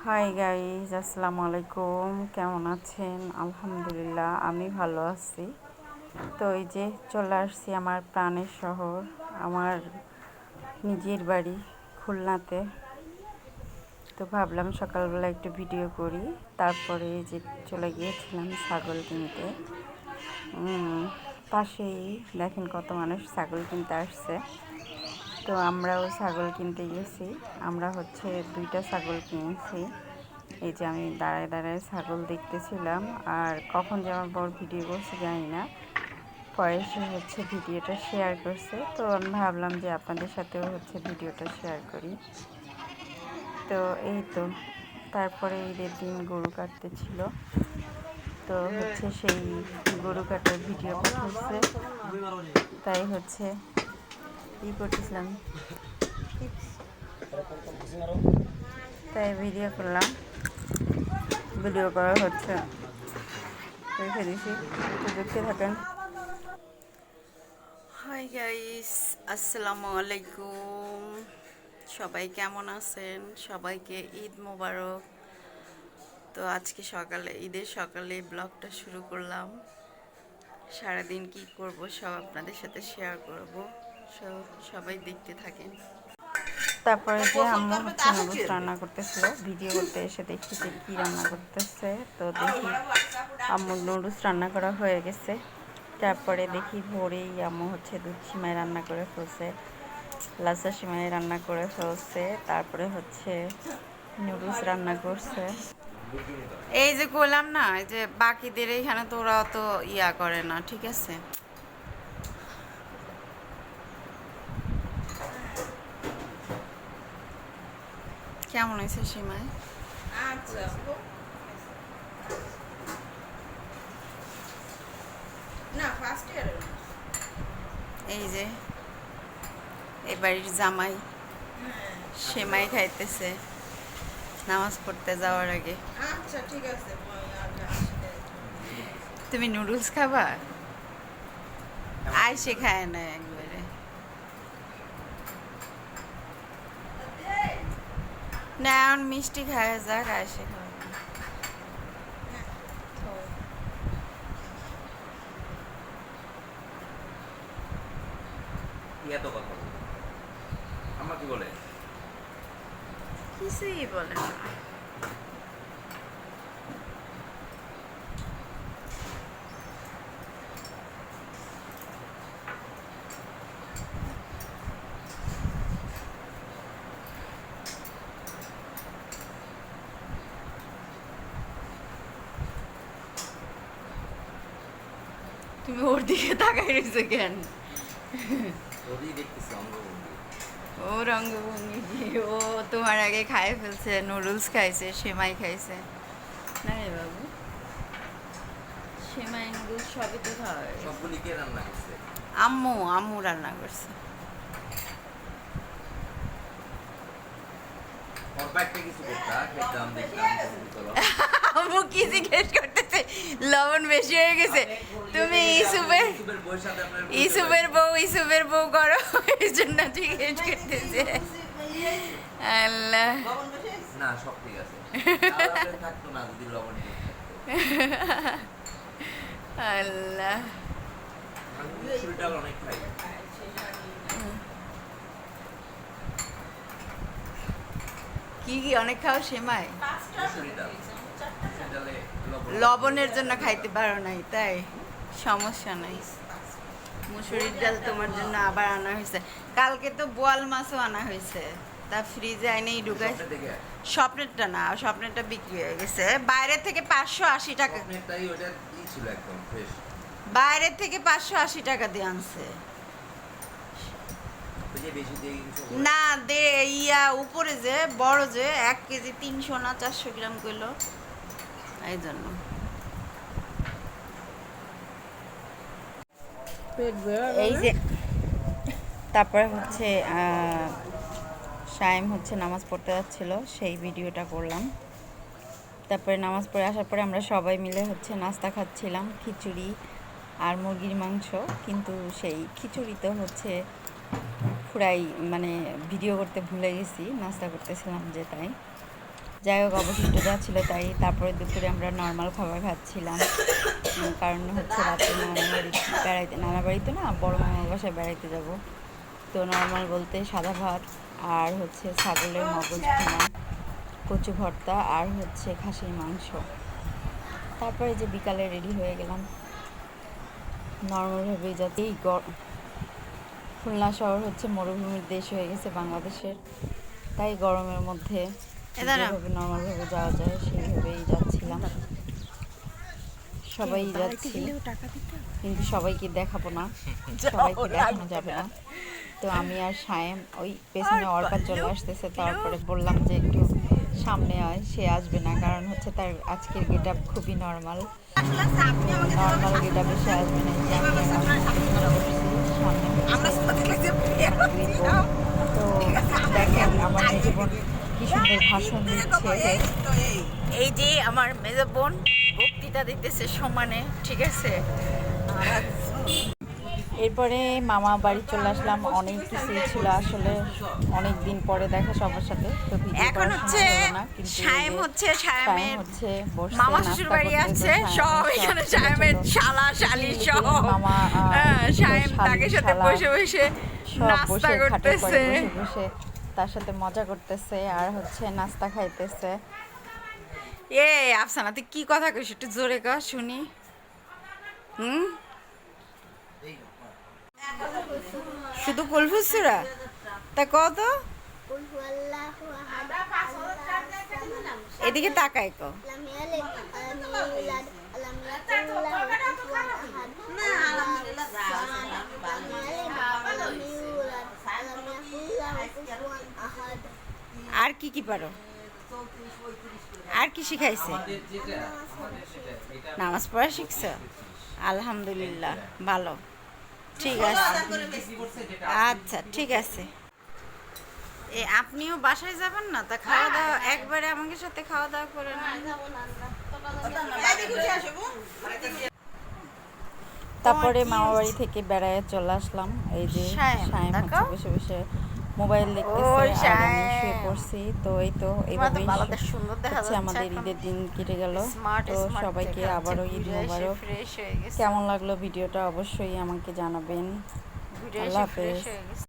Hi guys, আসসালামু আলাইকুম। কেমন আছেন? আলহামদুলিল্লাহ, আমি ভালো আছি। তো এই যে চলে আসছি আমার প্রাণের শহর, আমার নিজের বাড়ি খুলনাতে। তো ভাবলাম সকালবেলা একটু ভিডিও করি। তারপরে এই যে চলে গিয়েছিলাম ছাগল কিনতে। পাশেই দেখেন কত মানুষ ছাগল কিনতে আসছে। তো আমরাও ছাগল কিনতে গেছি। আমরা হচ্ছে 2টা ছাগল কিনেছি। এই যে আমি দাঁড়ায় দাঁড়ায় ছাগল দেখতেছিলাম, আর কখন যে আমার বর ভিডিও করছে জানি না, পরে সে হচ্ছে ভিডিওটা শেয়ার করছে। তো আমি ভাবলাম যে আপনাদের সাথেও হচ্ছে ভিডিওটা শেয়ার করি। তো এই তো তারপরে ঈদের দিন গরু কাটতে ছিল, তো হচ্ছে সেই গরু কাটার ভিডিও পাঠাচ্ছে, তাই হচ্ছে করতেছিলাম, তাই ভিডিও করলাম। ভিডিও করা হচ্ছে, রেখে দিছি, তো দেখতে থাকেন। হাই গাইস, আসসালামু আলাইকুম। সবাই কেমন আছেন? সবাইকে ঈদ মোবারক। তো আজকে সকালে, ঈদের সকালে ব্লগটা শুরু করলাম। সারাদিন কি করব সব আপনাদের সাথে শেয়ার করব, সবাই দেখতে থাকেন। তারপরে যে আম্মু হচ্ছে নুডলস রান্না করতেছিল, ভিডিও করতে এসে দেখি যে কী রান্না করতেছে। তো দেখি আম্মু নুডলস রান্না করা হয়ে গেছে। তারপরে দেখি ভোরেই আম্মু হচ্ছে দুধ সিমাই রান্না করে ফেলছে, লাচ্ছা সিমাই রান্না করে ফেলছে, তারপরে হচ্ছে নুডলস রান্না করছে। এই যে বললাম না, এই যে বাকিদের এখানে তো ওরা অত ইয়া করে না, ঠিক আছে। কেমন হয়েছে সিমাই? আচ্ছা, না ফার্স্ট ইয়ার। এই যে এই বাড়ির জামাই সেমাই খাইতেছে নামাজ পড়তে যাওয়ার আগে। আচ্ছা ঠিক আছে, তুমি নুডলস খাবা? আইসে খায় না একবারে। না এখন মিষ্টি খায়, যাক আইসে খাওয়া। এত কথা বলে আম্মা কি বলে? কিছুই বলে না। তুমি ওর দিকে তাকাই রয়েছো কেন? ওরই দেখতেছি অঙ্গভঙ্গি। ও রঙ্গভঙ্গি কি, ও তোমার আগে খাই ফেলছে, নুডলস খাইছে, সেমাই খাইছে। না রে বাবু, সেমাই নুডলস সবই তো খাওয়া হয়ে গেছে। সবগুলি কে রান্না করছে? আম্মু আম্মু রান্না করছে। ওর বাইকটা কিছু করতা খেতাম দেখতাম করো। আম্মু কি জিজ্ঞেস করতেছে? লবণ বেশি হয়ে গেছে, তুমি ইসুবের বউ করো, এর জন্য জিজ্ঞেস করতেছে। আল্লাহ, না সব ঠিক আছে, থাকতো না যদি লবণ আল্লাহ। ডাল অনেক খাই। কি কি অনেক খাও? সেমাই ডালে লবণের জন্য খাইতে পারো নাই, তাই সমস্যা নাই। মুসুরির ডাল তোমার জন্য আবার আনা হয়েছে। কালকে তো বোয়াল মাছও আনা হয়েছে, তা ফ্রিজে আইনেই ঢুকাই। স্বপ্নেরটা না, স্বপ্নেরটা বিক্রি হয়ে গেছে। বাইরে থেকে 580 টাকা, বাইরে থেকে 580 টাকা দিয়ে আনছে। না দে ইয়া উপরে যে বড় যে 1 কেজি 300 না 400 গ্রাম কইলো, এই জন্য। এই যে তারপরে হচ্ছে শাইম হচ্ছে নামাজ পড়তে যাচ্ছিল, সেই ভিডিওটা করলাম। তারপরে নামাজ পড়ে আসার পরে আমরা সবাই মিলে হচ্ছে নাস্তা খাচ্ছিলাম, খিচুড়ি আর মুরগির মাংস। কিন্তু সেই খিচুড়িতে হচ্ছে পুরাই মানে ভিডিও করতে ভুলে গেছি, নাস্তা করতেছিলাম যে, তাই যাই হোক অবশিষ্ট যা ছিল তাই। তারপরে দুপুরে আমরা নর্মাল খাবার খাচ্ছিলাম, কারণ হচ্ছে রাত্রে নানা বাড়িতে না বড় মামার বাসায় বেড়াইতে যাব। তো নর্মাল বলতে সাদা ভাত আর হচ্ছে ছাগলের মগজ ভুনা, কচু ভর্তা আর হচ্ছে খাসির মাংস। তারপরে যে বিকালে রেডি হয়ে গেলাম নর্মালভাবে, যাতে খুলনা শহর হচ্ছে মরুভূমির দেশ হয়ে গেছে বাংলাদেশের, তাই গরমের মধ্যে যেভাবে নর্মালভাবে যাওয়া যায় সেইভাবেই যাচ্ছিলাম। সবাই যাচ্ছি, কিন্তু সবাইকে দেখাবো না, সবাইকে দেখানো যাবে না। তো আমি আর সায়েম ওই পেছনে অর্পা চলে আসতেছে, তারপরে বললাম যে একটু সামনে হয়, সে আসবে না, কারণ হচ্ছে তার আজকের গেট আপ খুবই নর্মাল গেট আপে সে আসবে না। যে আমি তো দেখেন আমার মেজো বোন কি সুন্দর ভাষণ দিচ্ছে। এই যে আমার মেজো বোন বক্তৃতা দিতেছে সমানে, ঠিক আছে। এরপরে মামা বাড়ি চলে আসলাম, অনেক কিছু ছিল আসলে, অনেক দিন পরে দেখা সবার সাথে। তো এখন হচ্ছে সায়েম হচ্ছে মামা শ্বশুর বাড়ি আসছে, সব এখানে সায়েমের শালা শালি সব মামা সায়েম তাদের সাথে বসে বসে নাস্তা করতেছে, বসে তার সাথে মজা করতেছে আর হচ্ছে নাস্তা খাইতেছে। আফসানা তুই কি কথা কইস, একটু জোরে কর শুনি। শুধু কুলফুসুরা তা কত, এদিকে তাকাই কো। আর কি কি পারো, আর কি শিখাইছে? নামাজ পড়া শিখছো? আলহামদুলিল্লাহ, ভালো, ঠিক আছে, আচ্ছা ঠিক আছে। আপনিও বাসায় যাবেন না? তা খাওয়া দাওয়া একবারে আমাদের সাথে খাওয়া দাওয়া করে না। তারপরে মামা বাড়ি থেকে বেড়ায় চলে আসলাম। এই যে সায়েম হচ্ছে বসে বসে মোবাইল দেখতেছে আর আমি শুয়ে পড়ছি। তো এই তো এইভাবেই হচ্ছে আমাদের ঈদের দিন কেটে গেল। তো সবাইকে আবারও ঈদ মোবারক। কেমন লাগলো ভিডিওটা অবশ্যই আমাকে জানাবেন। আল্লাহ হাফেজ।